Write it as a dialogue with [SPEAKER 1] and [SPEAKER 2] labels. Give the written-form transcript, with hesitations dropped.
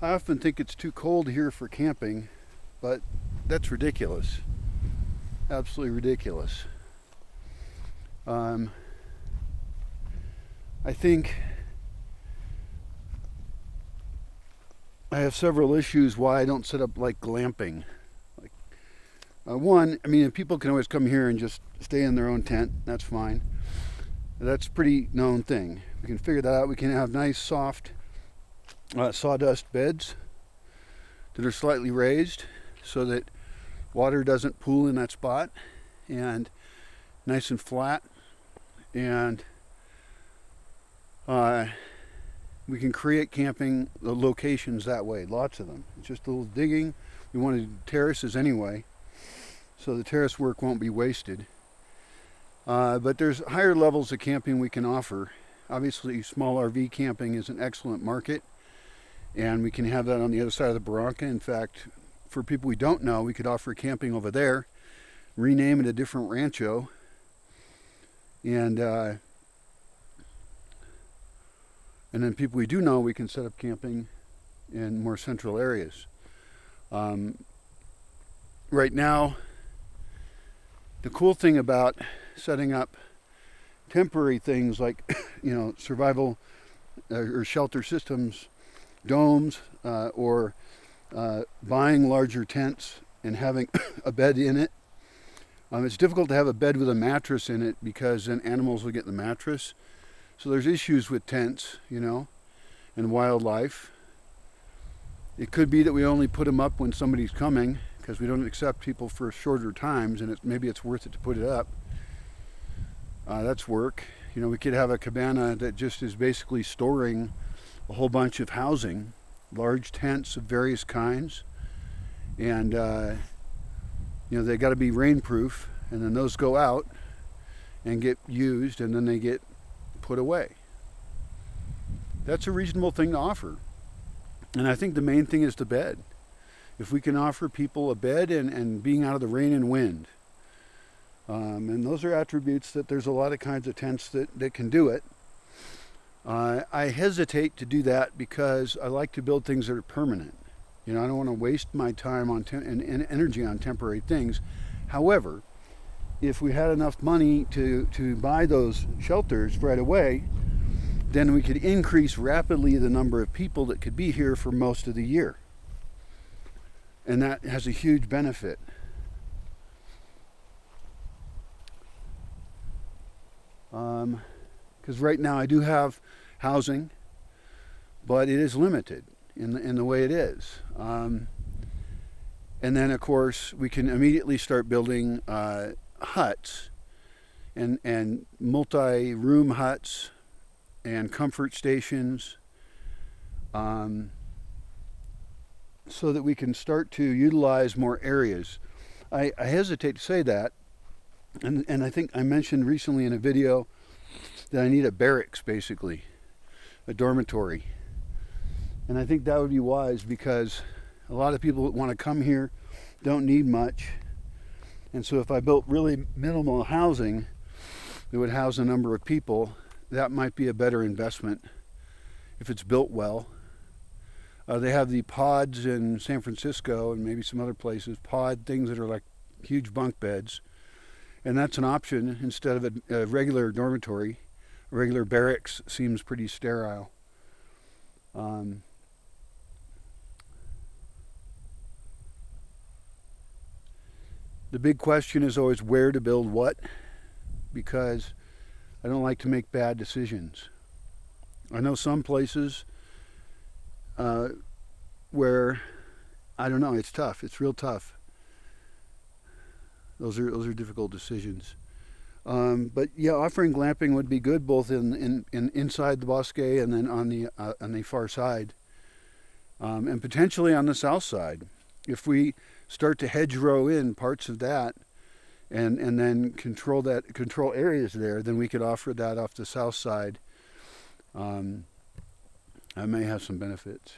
[SPEAKER 1] I often think it's too cold here for camping, but that's ridiculous. Absolutely ridiculous. I think I have several issues why I don't set up like glamping. Like, one, I mean, people can always come here and just stay in their own tent. That's fine. That's a pretty known thing. We can figure that out. We can have nice, soft sawdust beds that are slightly raised so that water doesn't pool in that spot, and nice and flat. And we can create camping locations that way, lots of them. It's just a little digging. We want to do terraces anyway, so the terrace work won't be wasted. But there's higher levels of camping we can offer. Obviously, small RV camping is an excellent market, and we can have that on the other side of the barranca. In fact, for people we don't know, we could offer camping over there, rename it a different rancho, and then people we do know, we can set up camping in more central areas. Right now, the cool thing about setting up temporary things like, survival or shelter systems, domes, or buying larger tents and having a bed in it. It's difficult to have a bed with a mattress in it because then animals will get the mattress. So there's issues with tents, and wildlife. It could be that we only put them up when somebody's coming because we don't accept people for shorter times, and maybe it's worth it to put it up. That's work. We could have a cabana that just is basically storing a whole bunch of housing, large tents of various kinds, and they got to be rainproof, and then those go out and get used, and then they get put away. That's a reasonable thing to offer. And I think the main thing is the bed. If we can offer people a bed and being out of the rain and wind, and those are attributes that there's a lot of kinds of tents that can do it. I hesitate to do that because I like to build things that are permanent. I don't want to waste my time and energy on temporary things. However, if we had enough money to buy those shelters right away, then we could increase rapidly the number of people that could be here for most of the year. And that has a huge benefit. Because right now I do have housing, but it is limited in the way it is. And then, of course, we can immediately start building huts and multi-room huts and comfort stations, so that we can start to utilize more areas. I hesitate to say that, and I think I mentioned recently in a video that I need a barracks, basically, a dormitory. And I think that would be wise because a lot of people that want to come here don't need much. And so if I built really minimal housing that would house a number of people, that might be a better investment if it's built well. They have the pods in San Francisco and maybe some other places, pod things that are like huge bunk beds. And that's an option instead of a regular dormitory. A regular barracks seems pretty sterile. The big question is always where to build what, because I don't like to make bad decisions. I know some places where, I don't know, it's tough. It's real tough. Those are difficult decisions. But yeah, offering glamping would be good both in inside the Bosque and then on the far side, and potentially on the south side. If we start to hedgerow in parts of that and then control areas there, then we could offer that off the south side. I may have some benefits.